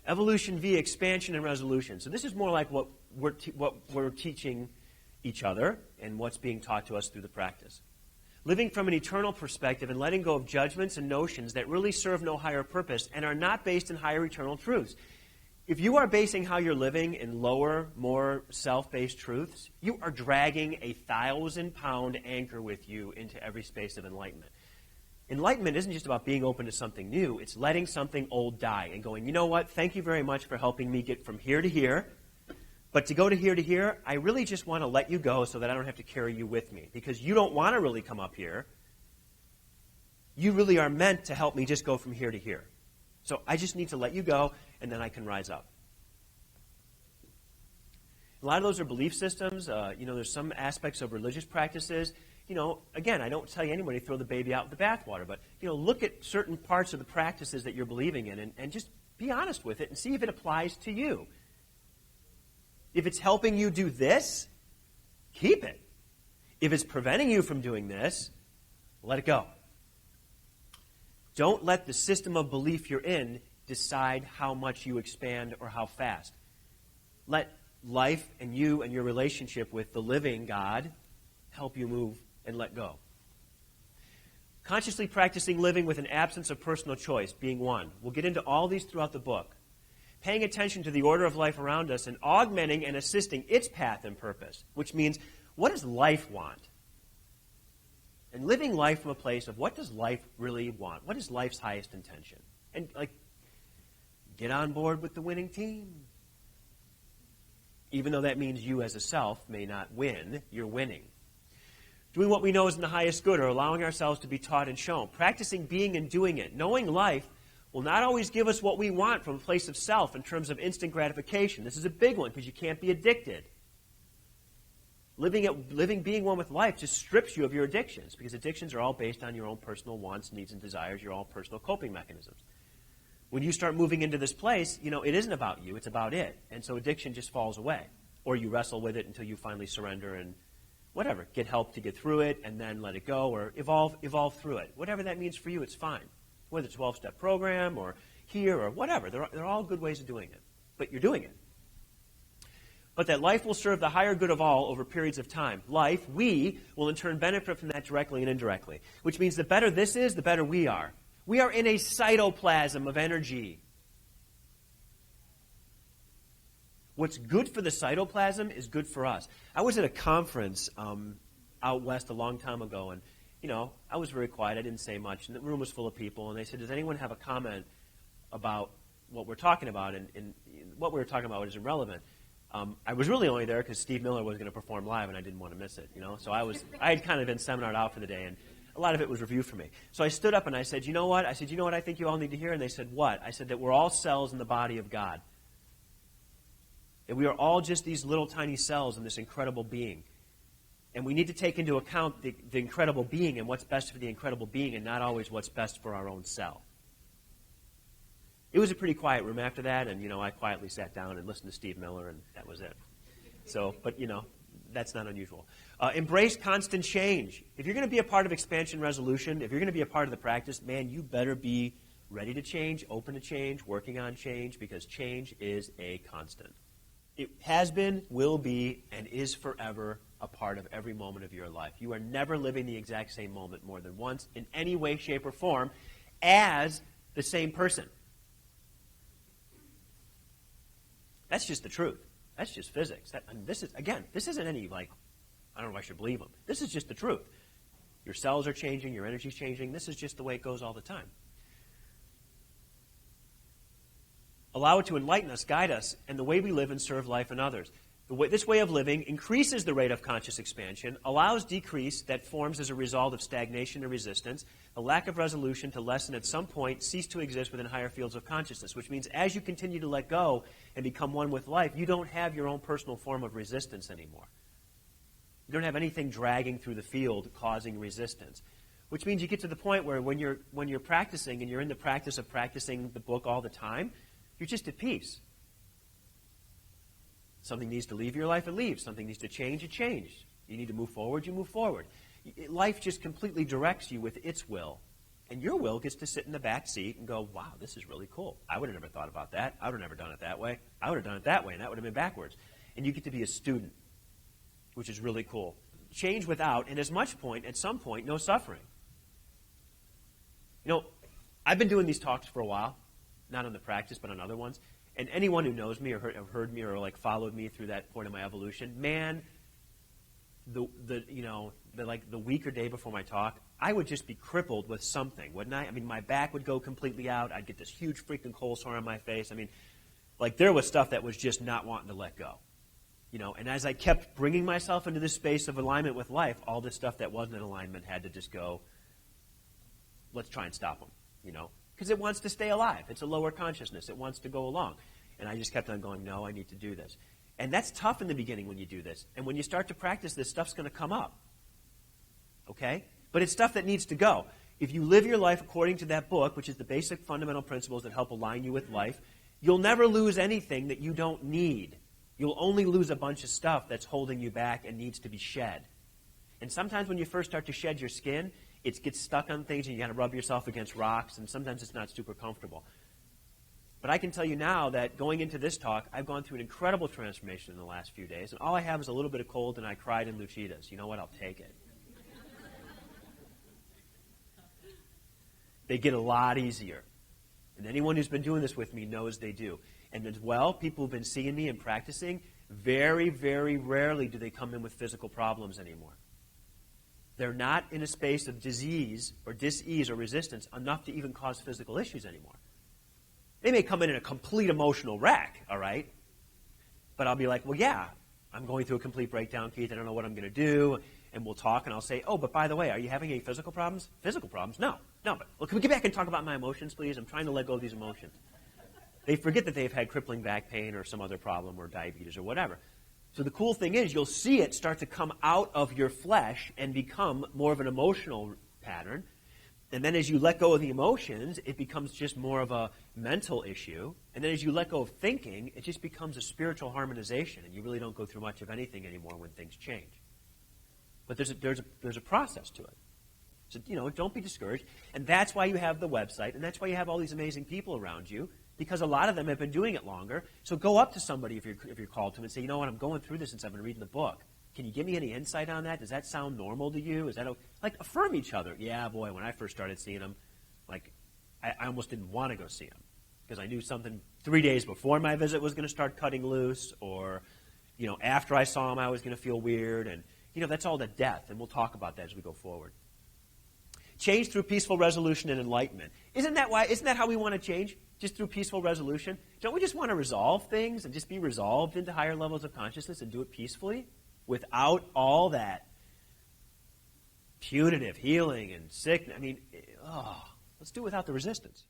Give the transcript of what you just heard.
Evolution via expansion and resolution. So this is more like what we're teaching each other and what's being taught to us through the practice. Living from an eternal perspective and letting go of judgments and notions that really serve no higher purpose and are not based in higher eternal truths. If you are basing how you're living in lower, more self-based truths, you are dragging a 1,000-pound anchor with you into every space of enlightenment. Enlightenment isn't just about being open to something new. It's letting something old die and going, you know what, thank you very much for helping me get from here to here. But to go to here, I really just want to let you go so that I don't have to carry you with me. Because you don't want to really come up here. You really are meant to help me just go from here to here. So I just need to let you go, and then I can rise up. A lot of those are belief systems. There's some aspects of religious practices. Again, I don't tell you anybody to throw the baby out with the bathwater, but, look at certain parts of the practices that you're believing in and just be honest with it and see if it applies to you. If it's helping you do this, keep it. If it's preventing you from doing this, let it go. Don't let the system of belief you're in decide how much you expand or how fast. Let life and you and your relationship with the living God help you move and let go. Consciously practicing living with an absence of personal choice, being one. We'll get into all these throughout the book. Paying attention to the order of life around us and augmenting and assisting its path and purpose, which means, what does life want? And living life from a place of what does life really want? What is life's highest intention? And, get on board with the winning team. Even though that means you as a self may not win, you're winning. Doing what we know is in the highest good, or allowing ourselves to be taught and shown. Practicing being and doing it. Knowing life will not always give us what we want from a place of self in terms of instant gratification. This is a big one because you can't be addicted. Living being one with life just strips you of your addictions, because addictions are all based on your own personal wants, needs, and desires, your own personal coping mechanisms. When you start moving into this place, it isn't about you, it's about it. And so addiction just falls away. Or you wrestle with it until you finally surrender and whatever, get help to get through it and then let it go, or evolve through it. Whatever that means for you, it's fine. Whether it's a 12-step program or here or whatever, they're all good ways of doing it. But you're doing it. But that life will serve the higher good of all over periods of time. Life, we, will in turn benefit from that directly and indirectly. Which means the better this is, the better we are. We are in a cytoplasm of energy. What's good for the cytoplasm is good for us. I was at a conference out west a long time ago, and I was very quiet. I didn't say much, and the room was full of people, and they said, does anyone have a comment about what we're talking about? And what we were talking about is irrelevant. I was really only there because Steve Miller was going to perform live, and I didn't want to miss it. So I had kind of been seminared out for the day, and a lot of it was review for me. So I stood up and I said, you know what? I said, you know what I think you all need to hear? And they said, what? I said that we're all cells in the body of God. That we are all just these little tiny cells in this incredible being. And we need to take into account the incredible being and what's best for the incredible being and not always what's best for our own self. It was a pretty quiet room after that, and, I quietly sat down and listened to Steve Miller, and that was it. So, but, that's not unusual. Embrace constant change. If you're going to be a part of expansion resolution, if you're going to be a part of the practice, man, you better be ready to change, open to change, working on change, because change is a constant. It has been, will be, and is forever a part of every moment of your life. You are never living the exact same moment more than once in any way, shape, or form as the same person. That's just the truth. That's just physics. This isn't any, I don't know if I should believe them. This is just the truth. Your cells are changing, your energy's changing. This is just the way it goes all the time. Allow it to enlighten us, guide us, and the way we live and serve life and others. This way of living increases the rate of conscious expansion, allows decrease that forms as a result of stagnation and resistance, the lack of resolution to lessen at some point cease to exist within higher fields of consciousness, which means as you continue to let go and become one with life, you don't have your own personal form of resistance anymore. You don't have anything dragging through the field causing resistance, which means you get to the point where when you're practicing and you're in the practice of practicing the book all the time, you're just at peace. Something needs to leave your life, it leaves. Something needs to change, it changes. You need to move forward, you move forward. Life just completely directs you with its will. And your will gets to sit in the back seat and go, wow, this is really cool. I would have never thought about that. I would have never done it that way. I would have done it that way, and that would have been backwards. And you get to be a student, which is really cool. Change without, and at some point, no suffering. You know, I've been doing these talks for a while, not on the practice, but on other ones. And anyone who knows me or heard me or like followed me through that point of my evolution, man, the week or day before my talk, I would just be crippled with something, wouldn't I? I mean, my back would go completely out. I'd get this huge freaking cold sore on my face. I mean, like there was stuff that was just not wanting to let go. You know, and as I kept bringing myself into this space of alignment with life, all this stuff that wasn't in alignment had to just go, let's try and stop them, you know, because it wants to stay alive. It's a lower consciousness. It wants to go along. And I just kept on going, no, I need to do this. And that's tough in the beginning when you do this. And when you start to practice this, stuff's going to come up. Okay? But it's stuff that needs to go. If you live your life according to that book, which is the basic fundamental principles that help align you with life, you'll never lose anything that you don't need. You'll only lose a bunch of stuff that's holding you back and needs to be shed. And sometimes when you first start to shed your skin, it gets stuck on things and you got to rub yourself against rocks, and sometimes it's not super comfortable. But I can tell you now that going into this talk, I've gone through an incredible transformation in the last few days, and all I have is a little bit of cold, and I cried in Luchitas. You know what? I'll take it. They get a lot easier. And anyone who's been doing this with me knows they do. And as well, people who've been seeing me and practicing, very, very rarely do they come in with physical problems anymore. They're not in a space of disease or dis-ease or resistance enough to even cause physical issues anymore. They may come in a complete emotional wreck, all right? But I'll be like, well, yeah, I'm going through a complete breakdown, Keith. I don't know what I'm going to do. And we'll talk, and I'll say, oh, but by the way, are you having any physical problems? Physical problems? No. But well, can we get back and talk about my emotions, please? I'm trying to let go of these emotions. They forget that they've had crippling back pain or some other problem or diabetes or whatever. So the cool thing is you'll see it start to come out of your flesh and become more of an emotional pattern. And then as you let go of the emotions, it becomes just more of a mental issue. And then as you let go of thinking, it just becomes a spiritual harmonization, and you really don't go through much of anything anymore when things change. But there's a process to it. So, you know, don't be discouraged. And that's why you have the website, and that's why you have all these amazing people around you, because a lot of them have been doing it longer. So go up to somebody if you're called to them and say, you know what, I'm going through this since I've been reading the book. Can you give me any insight on that? Does that sound normal to you? Is that like affirm each other? Yeah, boy, when I first started seeing them, like I almost didn't want to go see them because I knew something 3 days before my visit was going to start cutting loose, or you know, after I saw them I was going to feel weird, and you know, that's all the death, and we'll talk about that as we go forward. Change through peaceful resolution and enlightenment. Isn't that how we want to change? Just through peaceful resolution? Don't we just want to resolve things and just be resolved into higher levels of consciousness and do it peacefully without all that punitive healing and sickness? I mean, let's do it without the resistance.